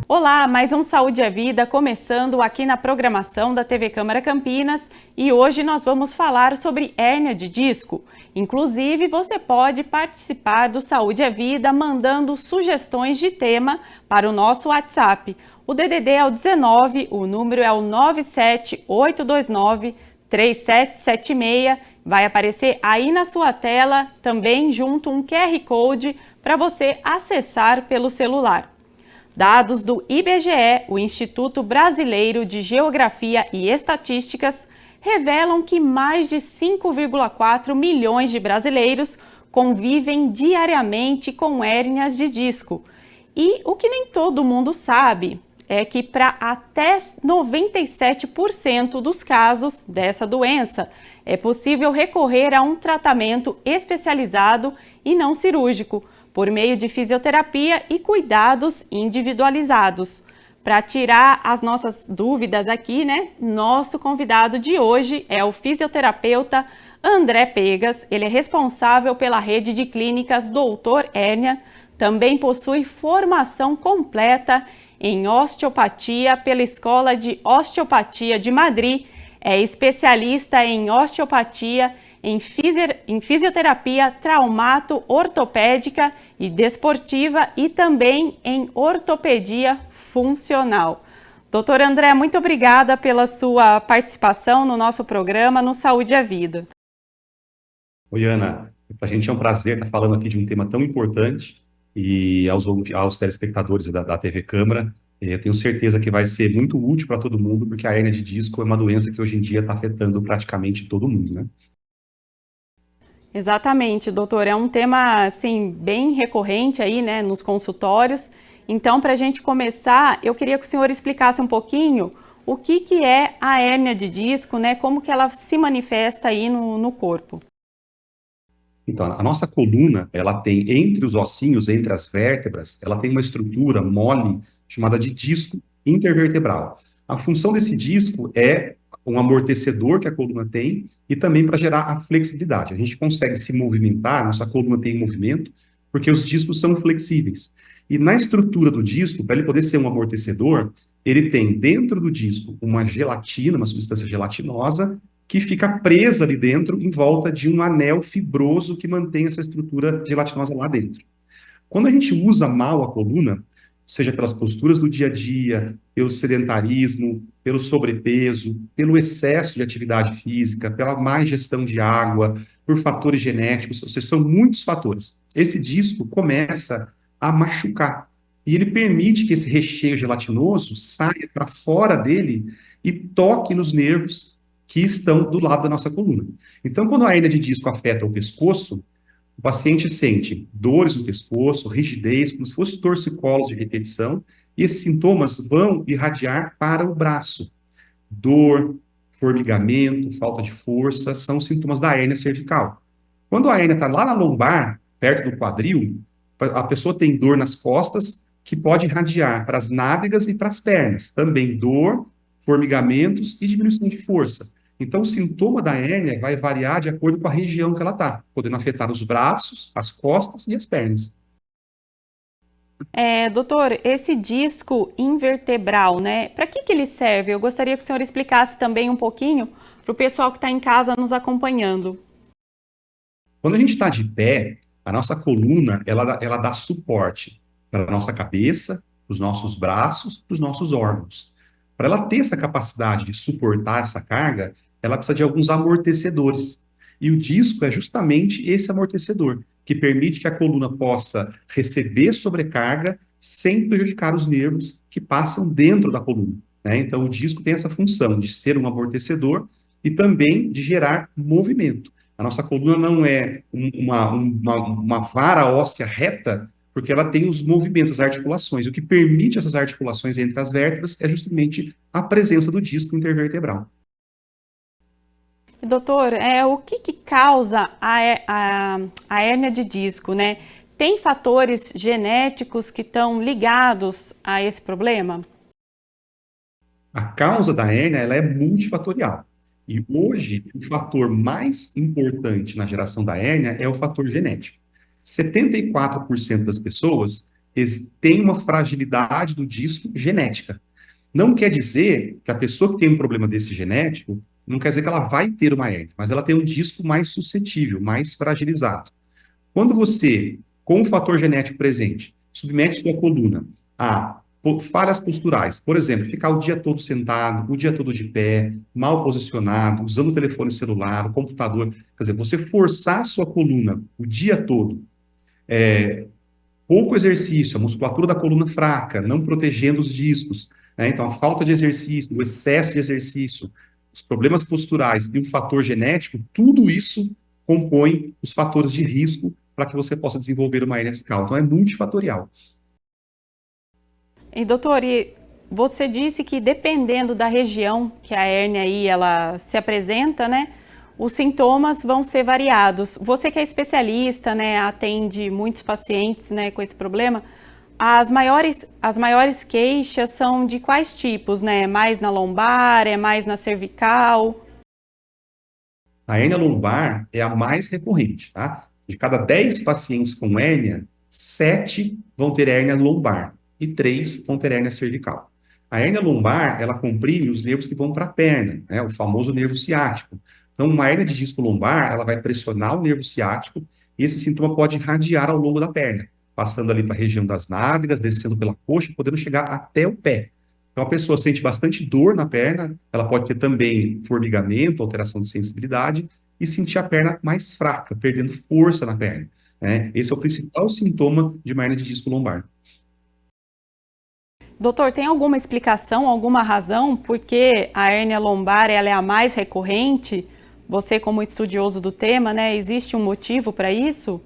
Olá, mais um Saúde é Vida começando aqui na programação da TV Câmara Campinas e hoje nós vamos falar sobre hérnia de disco. Inclusive, você pode participar do Saúde é Vida mandando sugestões de tema para o nosso WhatsApp. O DDD é o 19, o número é o 978293776. Vai aparecer aí na sua tela também junto um QR Code para você acessar pelo celular. Dados do IBGE, o Instituto Brasileiro de Geografia e Estatísticas, revelam que mais de 5,4 milhões de brasileiros convivem diariamente com hérnias de disco. E o que nem todo mundo sabe é que para até 97% dos casos dessa doença, é possível recorrer a um tratamento especializado e não cirúrgico, por meio de fisioterapia e cuidados individualizados. Para tirar as nossas dúvidas aqui, nosso convidado de hoje é o fisioterapeuta André Pegas. Ele é responsável pela rede de clínicas Doutor Hérnia, também possui formação completa em osteopatia pela Escola de Osteopatia de Madrid, é especialista em osteopatia, em fisioterapia traumato-ortopédica e desportiva e também em ortopedia funcional. Doutor André, muito obrigada pela sua participação no nosso programa no Saúde à Vida. Oi, Ana. Para a gente é um prazer estar falando aqui de um tema tão importante e aos telespectadores da TV Câmara, eu tenho certeza que vai ser muito útil para todo mundo, porque a hérnia de disco é uma doença que hoje em dia está afetando praticamente todo mundo, né? Exatamente, doutor. É um tema, assim, bem recorrente aí, nos consultórios. Então, para a gente começar, eu queria que o senhor explicasse um pouquinho o que é a hérnia de disco, como que ela se manifesta aí no corpo. Então, a nossa coluna, ela tem entre os ossinhos, entre as vértebras, ela tem uma estrutura mole chamada de disco intervertebral. A função desse disco é um amortecedor que a coluna tem e também para gerar a flexibilidade. A gente consegue se movimentar, nossa coluna tem movimento, porque os discos são flexíveis. E na estrutura do disco, para ele poder ser um amortecedor, ele tem dentro do disco uma gelatina, uma substância gelatinosa, que fica presa ali dentro, em volta de um anel fibroso que mantém essa estrutura gelatinosa lá dentro. Quando a gente usa mal a coluna, seja pelas posturas do dia a dia, pelo sedentarismo, pelo sobrepeso, pelo excesso de atividade física, pela má ingestão de água, por fatores genéticos, ou seja, são muitos fatores. Esse disco começa a machucar. E ele permite que esse recheio gelatinoso saia para fora dele e toque nos nervos que estão do lado da nossa coluna. Então, quando a hérnia de disco afeta o pescoço, o paciente sente dores no pescoço, rigidez, como se fosse torcicolos de repetição, e esses sintomas vão irradiar para o braço. Dor, formigamento, falta de força, são os sintomas da hérnia cervical. Quando a hérnia está lá na lombar, perto do quadril, a pessoa tem dor nas costas, que pode irradiar para as nádegas e para as pernas. Também dor, formigamentos e diminuição de força. Então, o sintoma da hérnia vai variar de acordo com a região que ela está, podendo afetar os braços, as costas e as pernas. Doutor, esse disco invertebral, para que ele serve? Eu gostaria que o senhor explicasse também um pouquinho para o pessoal que está em casa nos acompanhando. Quando a gente está de pé, a nossa coluna, ela dá suporte para a nossa cabeça, para os nossos braços, para os nossos órgãos. Para ela ter essa capacidade de suportar essa carga, ela precisa de alguns amortecedores. E o disco é justamente esse amortecedor, que permite que a coluna possa receber sobrecarga sem prejudicar os nervos que passam dentro da coluna, né? Então, o disco tem essa função de ser um amortecedor e também de gerar movimento. A nossa coluna não é uma vara óssea reta, porque ela tem os movimentos, as articulações. O que permite essas articulações entre as vértebras é justamente a presença do disco intervertebral. Doutor, o que causa a hérnia de disco, Tem fatores genéticos que estão ligados a esse problema? A causa da hérnia, ela é multifatorial. E hoje, o fator mais importante na geração da hérnia é o fator genético. 74% das pessoas têm uma fragilidade do disco genética. Não quer dizer que a pessoa que tem um problema desse genético, não quer dizer que ela vai ter uma hérnia, mas ela tem um disco mais suscetível, mais fragilizado. Quando você, com o fator genético presente, submete sua coluna a falhas posturais, por exemplo, ficar o dia todo sentado, o dia todo de pé, mal posicionado, usando o telefone celular, o computador, quer dizer, você forçar a sua coluna o dia todo, pouco exercício, a musculatura da coluna fraca, não protegendo os discos, né? Então, a falta de exercício, o excesso de exercício, os problemas posturais e o fator genético, tudo isso compõe os fatores de risco para que você possa desenvolver uma hérnia discal. Então, é multifatorial. E doutor, você disse que dependendo da região que a hérnia aí ela se apresenta, né, os sintomas vão ser variados. Você que é especialista, né, atende muitos pacientes, né, com esse problema. As maiores queixas são de quais tipos, né? Mais na lombar, é mais na cervical? A hérnia lombar é a mais recorrente, tá? De cada 10 pacientes com hérnia, 7 vão ter hérnia lombar e 3 vão ter hérnia cervical. A hérnia lombar, ela comprime os nervos que vão para a perna, né? O famoso nervo ciático. Então, uma hérnia de disco lombar, ela vai pressionar o nervo ciático e esse sintoma pode irradiar ao longo da perna, passando ali para a região das nádegas, descendo pela coxa, podendo chegar até o pé. Então, a pessoa sente bastante dor na perna, ela pode ter também formigamento, alteração de sensibilidade, e sentir a perna mais fraca, perdendo força na perna, né? Esse é o principal sintoma de uma hérnia de disco lombar. Doutor, tem alguma explicação, alguma razão por que a hérnia lombar ela é a mais recorrente? Você, como estudioso do tema, né, existe um motivo para isso?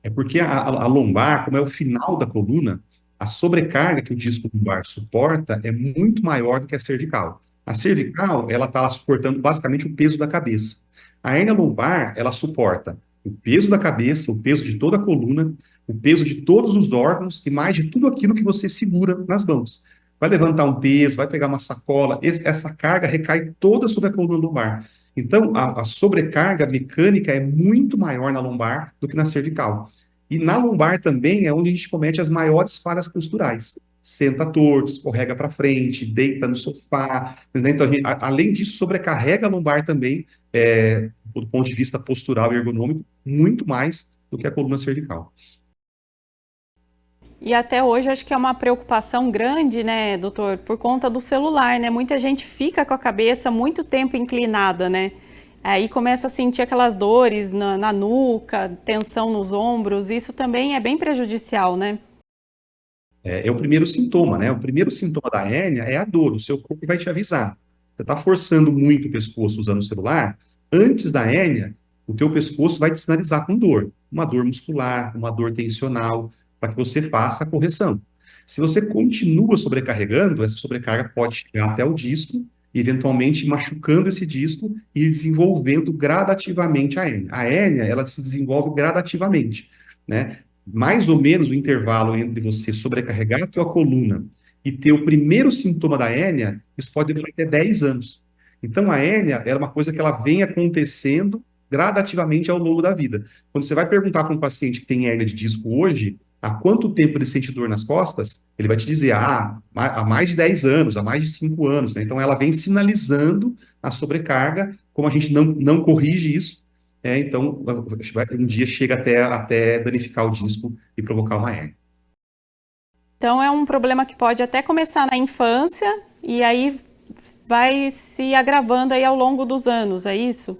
É porque a lombar, como é o final da coluna, a sobrecarga que o disco lombar suporta é muito maior do que a cervical. A cervical, ela está suportando basicamente o peso da cabeça. A hérnia lombar, ela suporta o peso da cabeça, o peso de toda a coluna, o peso de todos os órgãos e mais de tudo aquilo que você segura nas mãos. Vai levantar um peso, vai pegar uma sacola, essa carga recai toda sobre a coluna lombar. Então, a sobrecarga mecânica é muito maior na lombar do que na cervical. E na lombar também é onde a gente comete as maiores falhas posturais. Senta torto, escorrega para frente, deita no sofá. Entendeu? Então, além disso, sobrecarrega a lombar também, do ponto de vista postural e ergonômico, muito mais do que a coluna cervical. E até hoje acho que é uma preocupação grande, né, doutor, por conta do celular, né? Muita gente fica com a cabeça muito tempo inclinada, né? Aí começa a sentir aquelas dores na nuca, tensão nos ombros, isso também é bem prejudicial, né? É o primeiro sintoma, né? O primeiro sintoma da hérnia é a dor, o seu corpo vai te avisar. Você está forçando muito o pescoço usando o celular, antes da hérnia, o teu pescoço vai te sinalizar com dor, uma dor muscular, uma dor tensional, para que você faça a correção. Se você continua sobrecarregando, essa sobrecarga pode chegar até o disco, eventualmente machucando esse disco e desenvolvendo gradativamente a hérnia. A hérnia, ela se desenvolve gradativamente, né? Mais ou menos o intervalo entre você sobrecarregar a tua coluna e ter o primeiro sintoma da hérnia, isso pode demorar até 10 anos. Então, a hérnia é uma coisa que ela vem acontecendo gradativamente ao longo da vida. Quando você vai perguntar para um paciente que tem hérnia de disco hoje, há quanto tempo ele sente dor nas costas, ele vai te dizer, há mais de 10 anos, há mais de 5 anos, né? Então, ela vem sinalizando a sobrecarga, como a gente não corrige isso, então, um dia chega até danificar o disco e provocar uma hérnia. Então é um problema que pode até começar na infância e aí vai se agravando aí ao longo dos anos, é isso?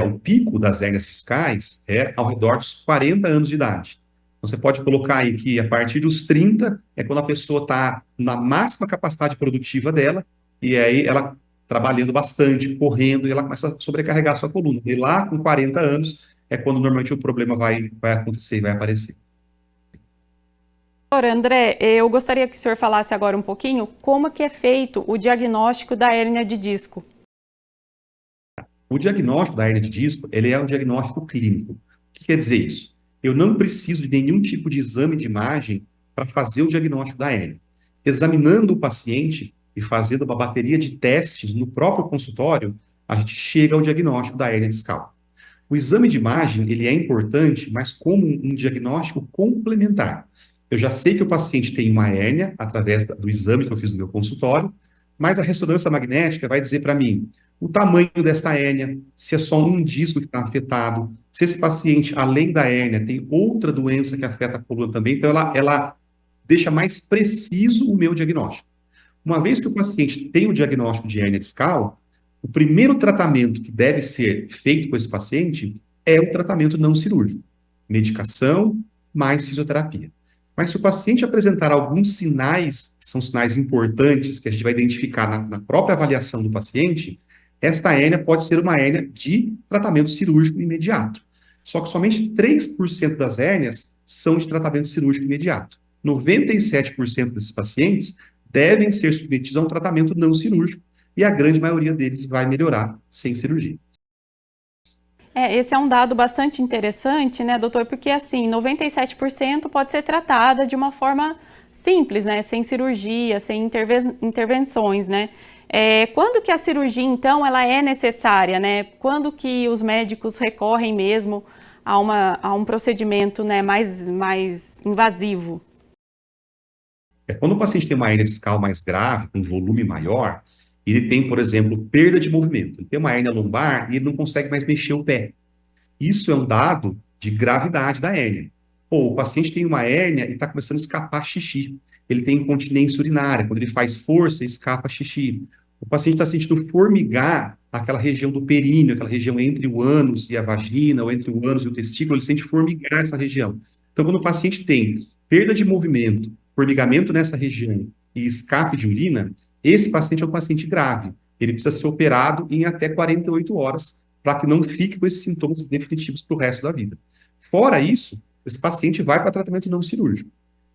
O pico das hérnias discais é ao redor dos 40 anos de idade. Então, você pode colocar aí que a partir dos 30 é quando a pessoa está na máxima capacidade produtiva dela, e aí ela trabalhando bastante, correndo, e ela começa a sobrecarregar a sua coluna. E lá com 40 anos é quando normalmente o problema vai acontecer e vai aparecer. Doutor André, eu gostaria que o senhor falasse agora um pouquinho como que é feito o diagnóstico da hérnia de disco. O diagnóstico da hérnia de disco, ele é um diagnóstico clínico. O que quer dizer isso? Eu não preciso de nenhum tipo de exame de imagem para fazer o diagnóstico da hérnia. Examinando o paciente e fazendo uma bateria de testes no próprio consultório, a gente chega ao diagnóstico da hérnia discal. O exame de imagem, ele é importante, mas como um diagnóstico complementar. Eu já sei que o paciente tem uma hérnia através do exame que eu fiz no meu consultório, mas a ressonância magnética vai dizer para mim o tamanho dessa hérnia, se é só um disco que está afetado, se esse paciente, além da hérnia, tem outra doença que afeta a coluna também, então ela deixa mais preciso o meu diagnóstico. Uma vez que o paciente tem o diagnóstico de hérnia discal, o primeiro tratamento que deve ser feito com esse paciente é o tratamento não cirúrgico. Medicação mais fisioterapia. Mas se o paciente apresentar alguns sinais, que são sinais importantes, que a gente vai identificar na própria avaliação do paciente, esta hérnia pode ser uma hérnia de tratamento cirúrgico imediato. Só que somente 3% das hérnias são de tratamento cirúrgico imediato. 97% desses pacientes devem ser submetidos a um tratamento não cirúrgico e a grande maioria deles vai melhorar sem cirurgia. Esse é um dado bastante interessante, né, doutor? Porque, assim, 97% pode ser tratada de uma forma simples, né? Sem cirurgia, sem intervenções, né? Quando que a cirurgia, então, ela é necessária, né? Quando que os médicos recorrem mesmo a um procedimento, né, mais invasivo? Quando o paciente tem uma hérnia discal mais grave, com um volume maior, ele tem, por exemplo, perda de movimento. Ele tem uma hérnia lombar e ele não consegue mais mexer o pé. Isso é um dado de gravidade da hérnia. Ou o paciente tem uma hérnia e está começando a escapar xixi. Ele tem incontinência urinária. Quando ele faz força, escapa xixi. O paciente está sentindo formigar aquela região do períneo, aquela região entre o ânus e a vagina, ou entre o ânus e o testículo, ele sente formigar essa região. Então, quando o paciente tem perda de movimento, formigamento nessa região e escape de urina, esse paciente é um paciente grave. Ele precisa ser operado em até 48 horas para que não fique com esses sintomas definitivos para o resto da vida. Fora isso, esse paciente vai para tratamento não cirúrgico.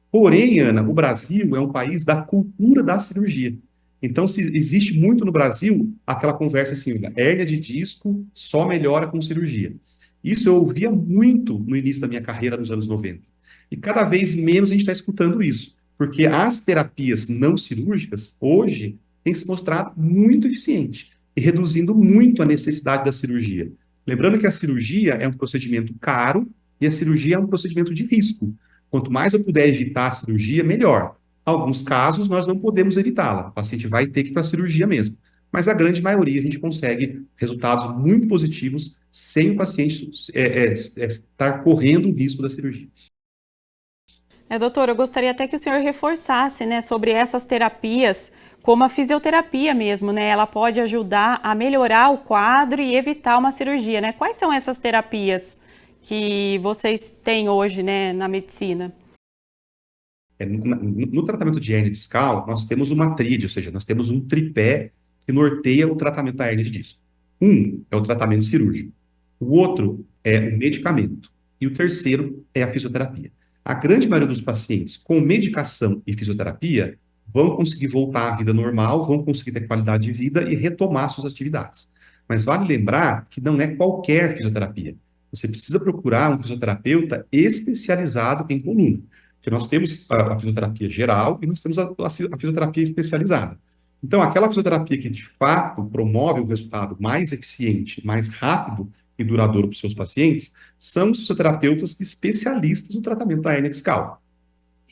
Porém, Ana, o Brasil é um país da cultura da cirurgia. Então, existe muito no Brasil aquela conversa assim, hérnia de disco só melhora com cirurgia. Isso eu ouvia muito no início da minha carreira nos anos 90. E cada vez menos a gente está escutando isso, porque as terapias não cirúrgicas, hoje, têm se mostrado muito eficientes e reduzindo muito a necessidade da cirurgia. Lembrando que a cirurgia é um procedimento caro e a cirurgia é um procedimento de risco. Quanto mais eu puder evitar a cirurgia, melhor. Alguns casos, nós não podemos evitá-la. O paciente vai ter que ir para a cirurgia mesmo. Mas a grande maioria, a gente consegue resultados muito positivos sem o paciente estar correndo o risco da cirurgia. Doutor, eu gostaria até que o senhor reforçasse, né, sobre essas terapias, como a fisioterapia mesmo, né? Ela pode ajudar a melhorar o quadro e evitar uma cirurgia, né? Quais são essas terapias que vocês têm hoje, né, na medicina? No tratamento de hérnia discal, nós temos uma tríade, ou seja, nós temos um tripé que norteia o tratamento da hérnia de disco. Um é o tratamento cirúrgico, o outro é o medicamento e o terceiro é a fisioterapia. A grande maioria dos pacientes com medicação e fisioterapia vão conseguir voltar à vida normal, vão conseguir ter qualidade de vida e retomar suas atividades. Mas vale lembrar que não é qualquer fisioterapia. Você precisa procurar um fisioterapeuta especializado em coluna. Porque nós temos a fisioterapia geral e nós temos a fisioterapia especializada. Então, aquela fisioterapia que de fato promove o resultado mais eficiente, mais rápido e duradouro para os seus pacientes, são os fisioterapeutas especialistas no tratamento da hérnia discal.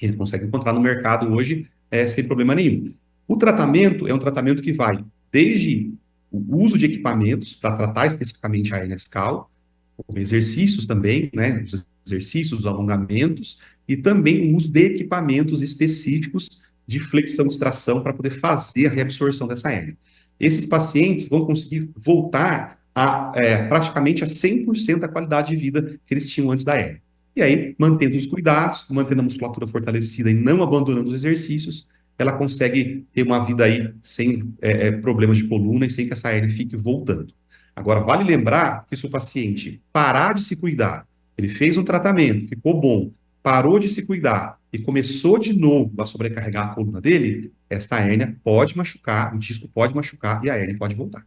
Ele consegue encontrar no mercado hoje sem problema nenhum. O tratamento é um tratamento que vai desde o uso de equipamentos para tratar especificamente a hérnia discal, como exercícios também, né, os exercícios, os alongamentos, e também o uso de equipamentos específicos de flexão e extração para poder fazer a reabsorção dessa hérnia. Esses pacientes vão conseguir voltar a praticamente a 100% da qualidade de vida que eles tinham antes da hérnia. E aí, mantendo os cuidados, mantendo a musculatura fortalecida e não abandonando os exercícios, ela consegue ter uma vida aí sem problemas de coluna e sem que essa hérnia fique voltando. Agora, vale lembrar que se o paciente parar de se cuidar, ele fez um tratamento, ficou bom, parou de se cuidar e começou de novo a sobrecarregar a coluna dele, esta hérnia pode machucar, o disco pode machucar e a hérnia pode voltar.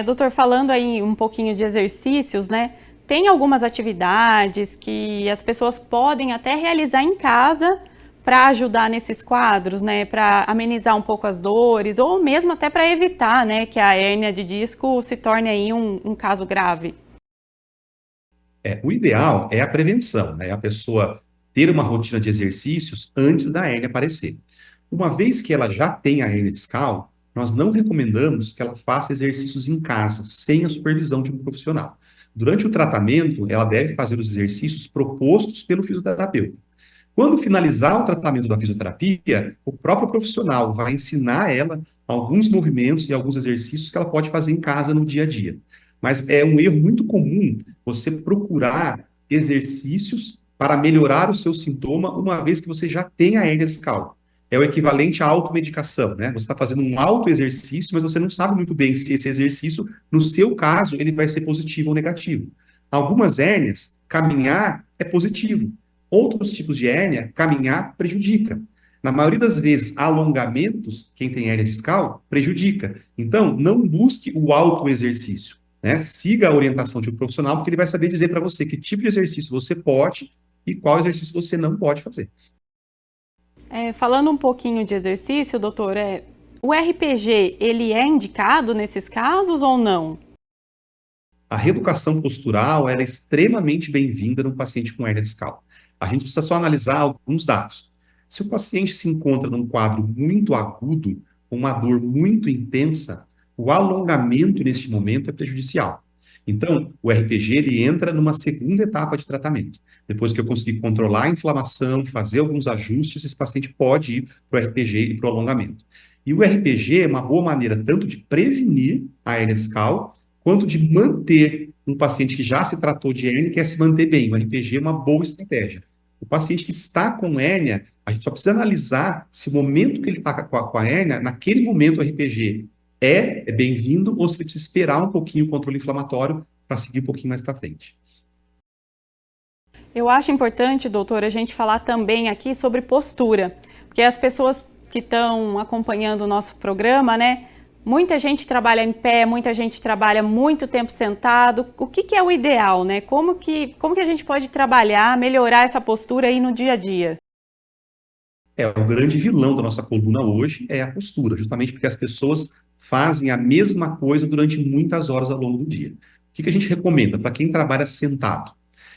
Doutor, falando aí um pouquinho de exercícios, né? Tem algumas atividades que as pessoas podem até realizar em casa para ajudar nesses quadros, né, para amenizar um pouco as dores, ou mesmo até para evitar, né, que a hérnia de disco se torne aí um caso grave? O ideal é a prevenção, né? A pessoa ter uma rotina de exercícios antes da hérnia aparecer. Uma vez que ela já tem a hérnia discal, nós não recomendamos que ela faça exercícios em casa, sem a supervisão de um profissional. Durante o tratamento, ela deve fazer os exercícios propostos pelo fisioterapeuta. Quando finalizar o tratamento da fisioterapia, o próprio profissional vai ensinar ela alguns movimentos e alguns exercícios que ela pode fazer em casa no dia a dia. Mas é um erro muito comum você procurar exercícios para melhorar o seu sintoma, uma vez que você já tem a hérnia discal. É o equivalente à automedicação, né? Você está fazendo um autoexercício, mas você não sabe muito bem se esse exercício, no seu caso, ele vai ser positivo ou negativo. Algumas hérnias, caminhar é positivo. Outros tipos de hérnia, caminhar prejudica. Na maioria das vezes, alongamentos, quem tem hérnia discal, prejudica. Então, não busque o autoexercício, né? Siga a orientação de um profissional, porque ele vai saber dizer para você que tipo de exercício você pode e qual exercício você não pode fazer. Falando um pouquinho de exercício, doutor, o RPG, ele é indicado nesses casos ou não? A reeducação postural ela é extremamente bem-vinda no paciente com hérnia discal. A gente precisa só analisar alguns dados. Se o paciente se encontra num quadro muito agudo, com uma dor muito intensa, o alongamento neste momento é prejudicial. Então, o RPG ele entra numa segunda etapa de tratamento. Depois que eu conseguir controlar a inflamação, fazer alguns ajustes, esse paciente pode ir para o RPG e para o alongamento. E o RPG é uma boa maneira tanto de prevenir a hérnia discal, quanto de manter um paciente que já se tratou de hérnia e quer se manter bem. O RPG é uma boa estratégia. O paciente que está com hérnia, a gente só precisa analisar se o momento que ele está com a hérnia, naquele momento o RPG é bem-vindo ou se ele precisa esperar um pouquinho o controle inflamatório para seguir um pouquinho mais para frente. Eu acho importante, doutor, a gente falar também aqui sobre postura, porque as pessoas que estão acompanhando o nosso programa, né, muita gente trabalha em pé, muita gente trabalha muito tempo sentado. O que é o ideal, né? Como que a gente pode trabalhar, melhorar essa postura aí no dia a dia? O grande vilão da nossa coluna hoje é a postura, justamente porque as pessoas fazem a mesma coisa durante muitas horas ao longo do dia. O que a gente recomenda para quem trabalha sentado?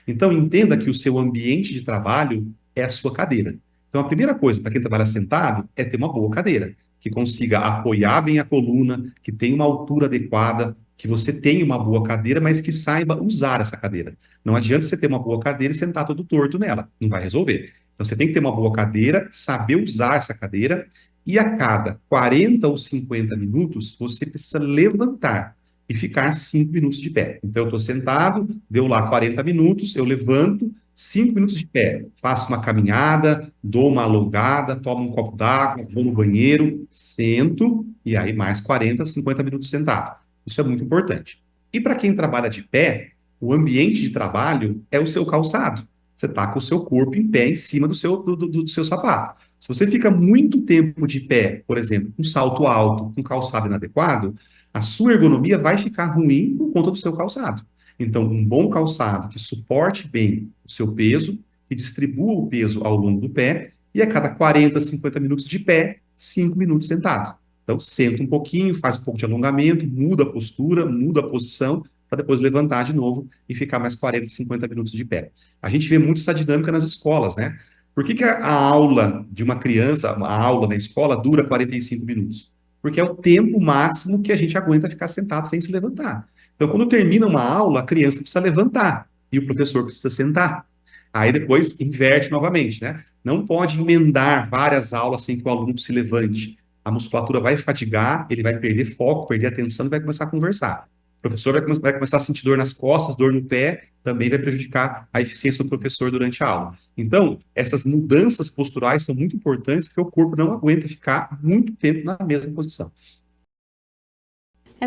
Então, entenda que o seu ambiente de trabalho é a sua cadeira. Então, a primeira coisa para quem trabalha sentado é ter uma boa cadeira, que consiga apoiar bem a coluna, que tenha uma altura adequada, que você tenha uma boa cadeira, mas que saiba usar essa cadeira. Não adianta você ter uma boa cadeira e sentar todo torto nela, não vai resolver. Então, você tem que ter uma boa cadeira, saber usar essa cadeira, e a cada 40 ou 50 minutos, você precisa levantar e ficar 5 minutos de pé. Então, eu estou sentado, deu lá 40 minutos, eu levanto, 5 minutos de pé, faço uma caminhada, dou uma alongada, tomo um copo d'água, vou no banheiro, sento, e aí mais 40, 50 minutos sentado. Isso é muito importante. E para quem trabalha de pé, o ambiente de trabalho é o seu calçado. Você está com o seu corpo em pé em cima do seu sapato. Se você fica muito tempo de pé, por exemplo, com salto alto, com calçado inadequado, a sua ergonomia vai ficar ruim por conta do seu calçado. Então, um bom calçado que suporte bem o seu peso, que distribua o peso ao longo do pé, e a cada 40, 50 minutos de pé, 5 minutos sentado. Então, senta um pouquinho, faz um pouco de alongamento, muda a postura, muda a posição, para depois levantar de novo e ficar mais 40, 50 minutos de pé. A gente vê muito essa dinâmica nas escolas, né? Por que a aula de uma criança, a aula na escola, dura 45 minutos? Porque é o tempo máximo que a gente aguenta ficar sentado sem se levantar. Então, quando termina uma aula, a criança precisa levantar e o professor precisa sentar. Aí depois inverte novamente, né? Não pode emendar várias aulas sem que o aluno se levante. A musculatura vai fadigar, ele vai perder foco, perder atenção e vai começar a conversar. O professor vai começar a sentir dor nas costas, dor no pé, também vai prejudicar a eficiência do professor durante a aula. Então, essas mudanças posturais são muito importantes porque o corpo não aguenta ficar muito tempo na mesma posição.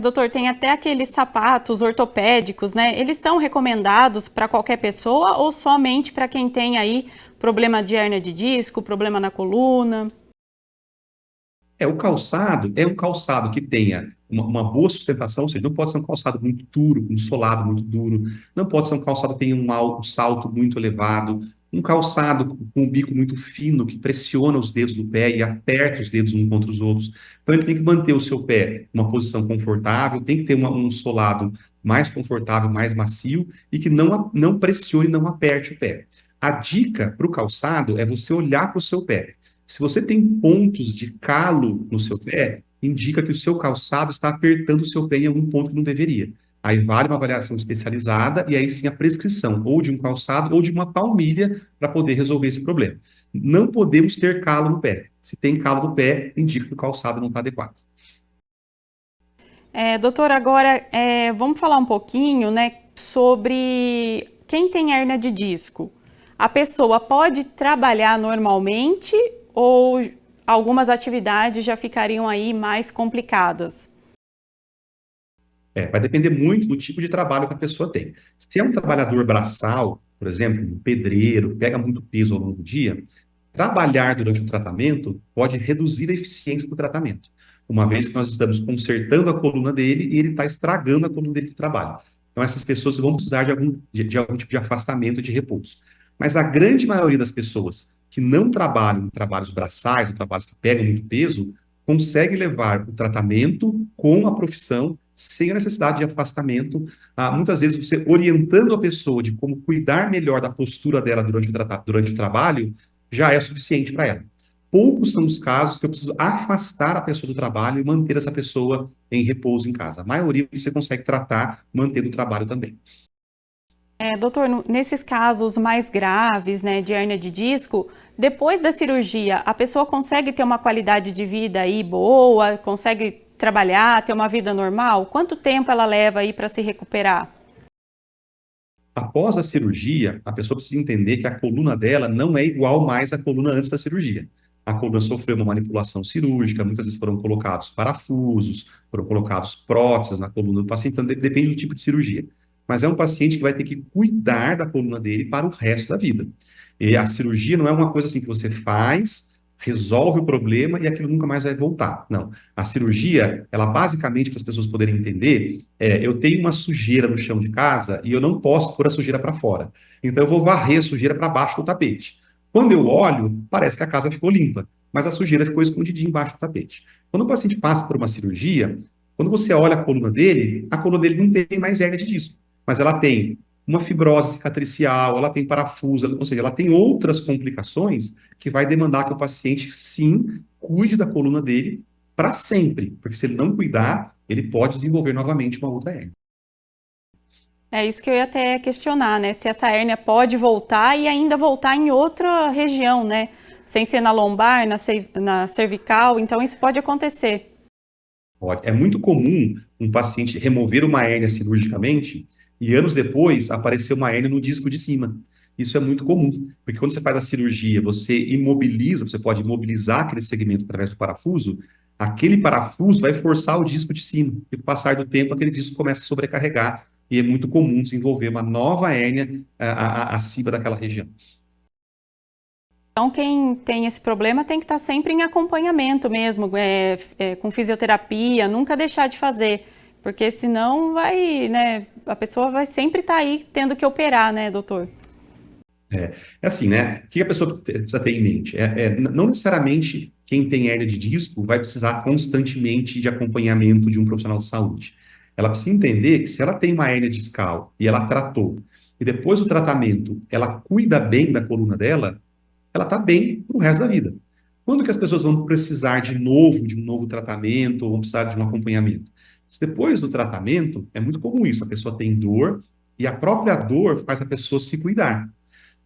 Doutor, tem até aqueles sapatos ortopédicos, né? Eles são recomendados para qualquer pessoa ou somente para quem tem aí problema de hérnia de disco, problema na coluna? O calçado é um calçado que tenha uma boa sustentação, ou seja, não pode ser um calçado muito duro, um solado muito duro, não pode ser um calçado que tenha um salto muito elevado, Um calçado com o bico muito fino, que pressiona os dedos do pé e aperta os dedos uns contra os outros. Então, ele tem que manter o seu pé em uma posição confortável, tem que ter um solado mais confortável, mais macio e que não pressione, não aperte o pé. A dica para o calçado é você olhar para o seu pé. Se você tem pontos de calo no seu pé, indica que o seu calçado está apertando o seu pé em algum ponto que não deveria. Aí vale uma avaliação especializada e aí sim a prescrição ou de um calçado ou de uma palmilha para poder resolver esse problema. Não podemos ter calo no pé. Se tem calo no pé, indica que o calçado não está adequado. Doutor, agora vamos falar um pouquinho, né, sobre quem tem hérnia de disco. A pessoa pode trabalhar normalmente ou algumas atividades já ficariam aí mais complicadas? Vai depender muito do tipo de trabalho que a pessoa tem. Se é um trabalhador braçal, por exemplo, um pedreiro, pega muito peso ao longo do dia, trabalhar durante o tratamento pode reduzir a eficiência do tratamento, uma vez que nós estamos consertando a coluna dele e ele está estragando a coluna dele de trabalho. Então, essas pessoas vão precisar de algum tipo de afastamento, de repouso. Mas a grande maioria das pessoas que não trabalham em trabalhos braçais, ou trabalhos que pegam muito peso, consegue levar o tratamento com a profissão sem a necessidade de afastamento. Muitas vezes, você orientando a pessoa de como cuidar melhor da postura dela durante o trabalho, já é suficiente para ela. Poucos são os casos que eu preciso afastar a pessoa do trabalho e manter essa pessoa em repouso em casa. A maioria você consegue tratar mantendo o trabalho também. Doutor, nesses casos mais graves, né, de hérnia de disco, depois da cirurgia, a pessoa consegue ter uma qualidade de vida aí boa, consegue trabalhar, ter uma vida normal? Quanto tempo ela leva aí para se recuperar? Após a cirurgia, a pessoa precisa entender que a coluna dela não é igual mais à coluna antes da cirurgia. A coluna sofreu uma manipulação cirúrgica, muitas vezes foram colocados parafusos, foram colocados próteses na coluna do paciente, então depende do tipo de cirurgia. Mas é um paciente que vai ter que cuidar da coluna dele para o resto da vida. E a cirurgia não é uma coisa assim que você faz, resolve o problema e aquilo nunca mais vai voltar. Não. A cirurgia, ela basicamente, para as pessoas poderem entender, eu tenho uma sujeira no chão de casa e eu não posso pôr a sujeira para fora. Então eu vou varrer a sujeira para baixo do tapete. Quando eu olho, parece que a casa ficou limpa, mas a sujeira ficou escondidinha embaixo do tapete. Quando o paciente passa por uma cirurgia, quando você olha a coluna dele não tem mais hérnia de disco, mas ela tem uma fibrose cicatricial, ela tem parafuso, ou seja, ela tem outras complicações que vai demandar que o paciente, sim, cuide da coluna dele para sempre, porque se ele não cuidar, ele pode desenvolver novamente uma outra hérnia. É isso que eu ia até questionar, né? Se essa hérnia pode voltar e ainda voltar em outra região, né? Sem ser na lombar, na cervical, então isso pode acontecer. É muito comum um paciente remover uma hérnia cirurgicamente e anos depois aparecer uma hérnia no disco de cima. Isso é muito comum, porque quando você faz a cirurgia, você pode imobilizar aquele segmento através do parafuso, aquele parafuso vai forçar o disco de cima, e com o passar do tempo aquele disco começa a sobrecarregar, e é muito comum desenvolver uma nova hérnia acima daquela região. Então, quem tem esse problema tem que estar sempre em acompanhamento mesmo, com fisioterapia, nunca deixar de fazer, porque senão né, a pessoa vai sempre estar aí tendo que operar, né, doutor? É assim, né? O que a pessoa precisa ter em mente? Não necessariamente quem tem hérnia de disco vai precisar constantemente de acompanhamento de um profissional de saúde. Ela precisa entender que se ela tem uma hérnia discal e ela tratou, e depois do tratamento ela cuida bem da coluna dela, ela está bem para o resto da vida. Quando que as pessoas vão precisar de um novo tratamento, ou vão precisar de um acompanhamento? Se depois do tratamento, é muito comum isso, a pessoa tem dor, e a própria dor faz a pessoa se cuidar.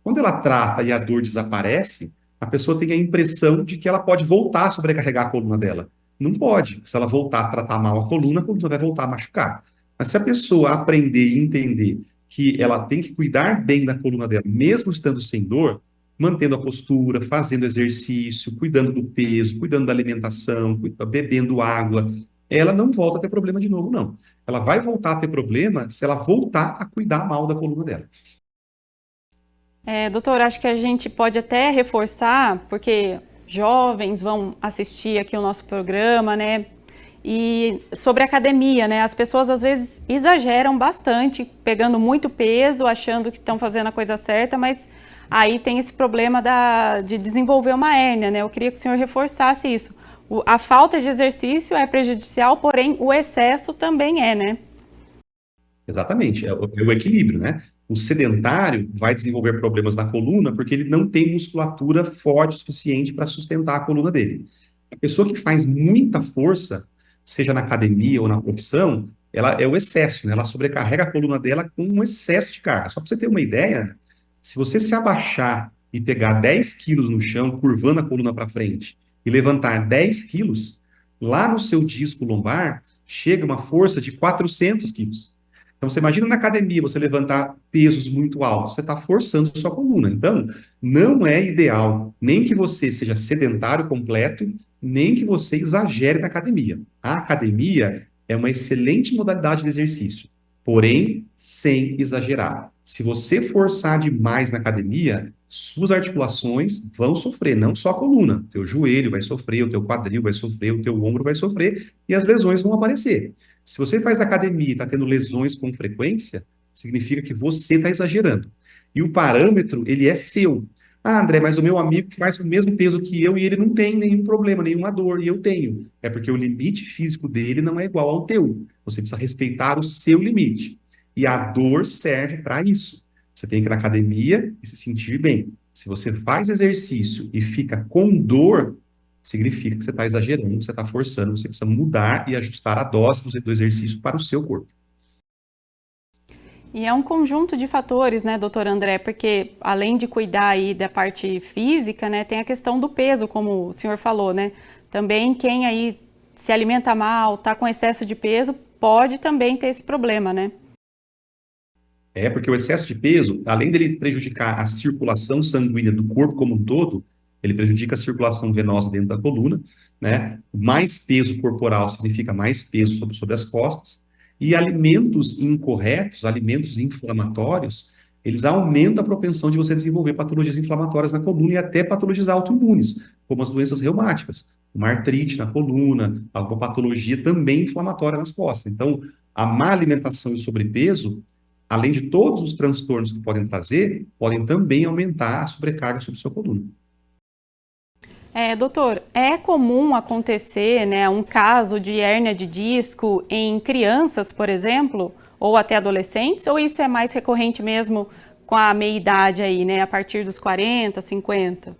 Quando ela trata e a dor desaparece, a pessoa tem a impressão de que ela pode voltar a sobrecarregar a coluna dela. Não pode. Se ela voltar a tratar mal a coluna vai voltar a machucar. Mas se a pessoa aprender e entender que ela tem que cuidar bem da coluna dela, mesmo estando sem dor, mantendo a postura, fazendo exercício, cuidando do peso, cuidando da alimentação, bebendo água, ela não volta a ter problema de novo, não. Ela vai voltar a ter problema se ela voltar a cuidar mal da coluna dela. Doutor, acho que a gente pode até reforçar, porque jovens vão assistir aqui o nosso programa, né? E sobre academia, né? As pessoas às vezes exageram bastante, pegando muito peso, achando que estão fazendo a coisa certa, mas aí tem esse problema de desenvolver uma hérnia, né? Eu queria que o senhor reforçasse isso. A falta de exercício é prejudicial, porém o excesso também é, né? Exatamente, é o equilíbrio, né? O sedentário vai desenvolver problemas na coluna porque ele não tem musculatura forte o suficiente para sustentar a coluna dele. A pessoa que faz muita força, seja na academia ou na profissão, ela é o excesso, né? Ela sobrecarrega a coluna dela com um excesso de carga. Só para você ter uma ideia, se você se abaixar e pegar 10 quilos no chão, curvando a coluna para frente, e levantar 10 quilos, lá no seu disco lombar, chega uma força de 400 quilos. Então, você imagina na academia você levantar pesos muito altos, você está forçando a sua coluna. Então, não é ideal nem que você seja sedentário completo, nem que você exagere na academia. A academia é uma excelente modalidade de exercício, porém, sem exagerar. Se você forçar demais na academia, suas articulações vão sofrer, não só a coluna. O teu joelho vai sofrer, o teu quadril vai sofrer, o teu ombro vai sofrer e as lesões vão aparecer. Se você faz academia e está tendo lesões com frequência, significa que você está exagerando. E o parâmetro, ele é seu. Ah, André, mas o meu amigo faz o mesmo peso que eu e ele não tem nenhum problema, nenhuma dor, e eu tenho. É porque o limite físico dele não é igual ao teu. Você precisa respeitar o seu limite. E a dor serve para isso. Você tem que ir na academia e se sentir bem. Se você faz exercício e fica com dor, significa que você está exagerando, você está forçando, você precisa mudar e ajustar a dose do exercício para o seu corpo. E é um conjunto de fatores, né, doutor André? Porque além de cuidar aí da parte física, né, tem a questão do peso, como o senhor falou, né? Também quem aí se alimenta mal, está com excesso de peso, pode também ter esse problema, né? É porque o excesso de peso, além dele prejudicar a circulação sanguínea do corpo como um todo, ele prejudica a circulação venosa dentro da coluna, né? Mais peso corporal significa mais peso sobre as costas, e alimentos incorretos, alimentos inflamatórios, eles aumentam a propensão de você desenvolver patologias inflamatórias na coluna e até patologias autoimunes, como as doenças reumáticas, uma artrite na coluna, alguma patologia também inflamatória nas costas. Então, a má alimentação e o sobrepeso, além de todos os transtornos que podem trazer, podem também aumentar a sobrecarga sobre sua coluna. Doutor, é comum acontecer, né, um caso de hérnia de disco em crianças, por exemplo, ou até adolescentes, ou isso é mais recorrente mesmo com a meia-idade aí, né, a partir dos 40, 50?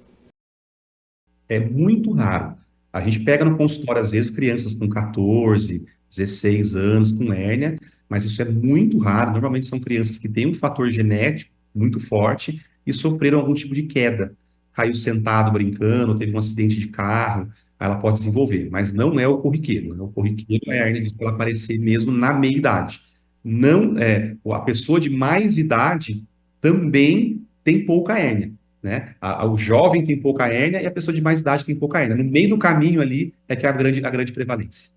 É muito raro. A gente pega no consultório, às vezes, crianças com 14, 16 anos com hérnia, mas isso é muito raro. Normalmente são crianças que têm um fator genético muito forte e sofreram algum tipo de queda. Caiu sentado brincando, teve um acidente de carro, aí ela pode desenvolver, mas não é o corriqueiro, né? O corriqueiro é a hérnia de ela aparecer mesmo na meia-idade. Não é, a pessoa de mais idade também tem pouca hérnia, né? O jovem tem pouca hérnia e a pessoa de mais idade tem pouca hérnia. No meio do caminho ali é que é a grande prevalência.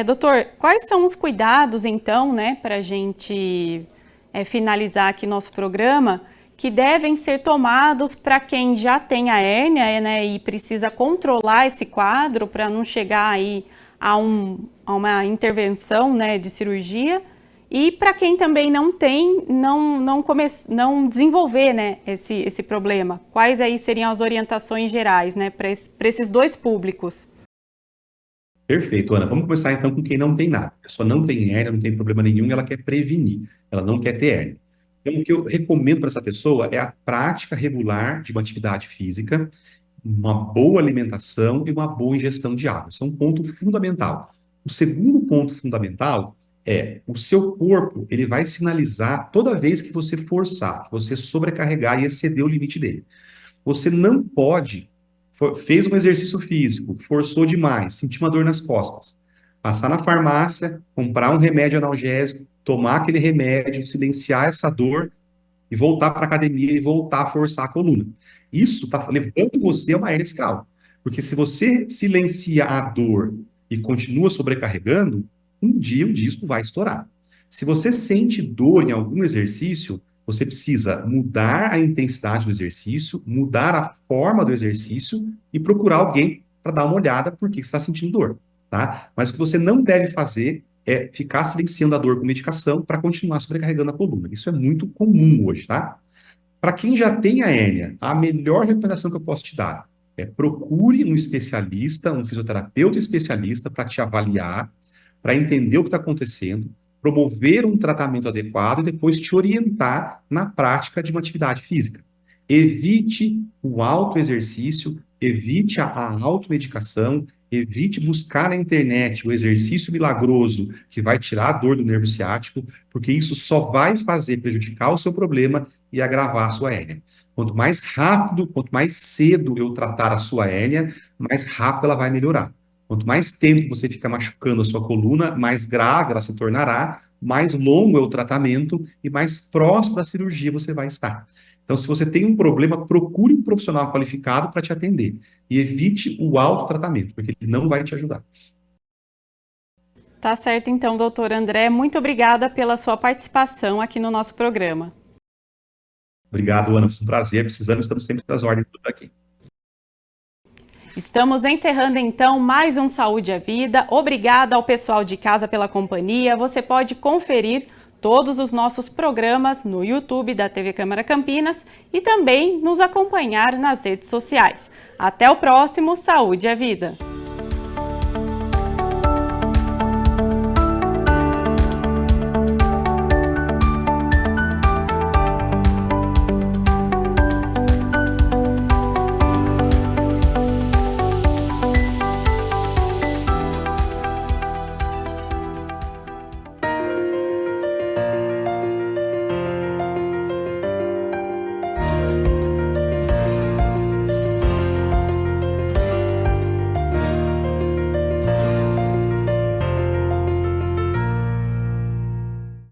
Doutor, quais são os cuidados, então, né, para a gente finalizar aqui nosso programa, que devem ser tomados para quem já tem a hérnia, né, e precisa controlar esse quadro para não chegar aí a uma intervenção, né, de cirurgia, e para quem também não tem, não desenvolver, né, esse problema? Quais aí seriam as orientações gerais, né, para esses dois públicos? Perfeito, Ana. Vamos começar então com quem não tem nada. A pessoa não tem hérnia, não tem problema nenhum e ela quer prevenir. Ela não quer ter hérnia. Então, o que eu recomendo para essa pessoa é a prática regular de uma atividade física, uma boa alimentação e uma boa ingestão de água. Isso é um ponto fundamental. O segundo ponto fundamental é o seu corpo, ele vai sinalizar toda vez que você forçar, que você sobrecarregar e exceder o limite dele. Você não pode, fez um exercício físico, forçou demais, sentiu uma dor nas costas, passar na farmácia, comprar um remédio analgésico, tomar aquele remédio, silenciar essa dor e voltar para a academia e voltar a forçar a coluna. Isso está levando você a uma hernia discal. Porque se você silencia a dor e continua sobrecarregando, um dia o disco vai estourar. Se você sente dor em algum exercício, você precisa mudar a intensidade do exercício, mudar a forma do exercício e procurar alguém para dar uma olhada por que você está sentindo dor, tá? Mas o que você não deve fazer é ficar silenciando a dor com medicação para continuar sobrecarregando a coluna. Isso é muito comum hoje, tá? Para quem já tem a hérnia, a melhor recomendação que eu posso te dar é procure um especialista, um fisioterapeuta especialista para te avaliar, para entender o que está acontecendo, promover um tratamento adequado e depois te orientar na prática de uma atividade física. Evite o autoexercício, evite a automedicação, evite buscar na internet o exercício milagroso que vai tirar a dor do nervo ciático, porque isso só vai fazer prejudicar o seu problema e agravar a sua hérnia. Quanto mais rápido, quanto mais cedo eu tratar a sua hérnia, mais rápido ela vai melhorar. Quanto mais tempo você fica machucando a sua coluna, mais grave ela se tornará, mais longo é o tratamento e mais próximo da cirurgia você vai estar. Então, se você tem um problema, procure um profissional qualificado para te atender e evite o autotratamento, porque ele não vai te ajudar. Tá certo então, doutor André. Muito obrigada pela sua participação aqui no nosso programa. Obrigado, Ana. Foi um prazer. Precisando, estamos sempre às ordens por aqui. Estamos encerrando então mais um Saúde à Vida. Obrigada ao pessoal de casa pela companhia. Você pode conferir todos os nossos programas no YouTube da TV Câmara Campinas e também nos acompanhar nas redes sociais. Até o próximo Saúde à Vida!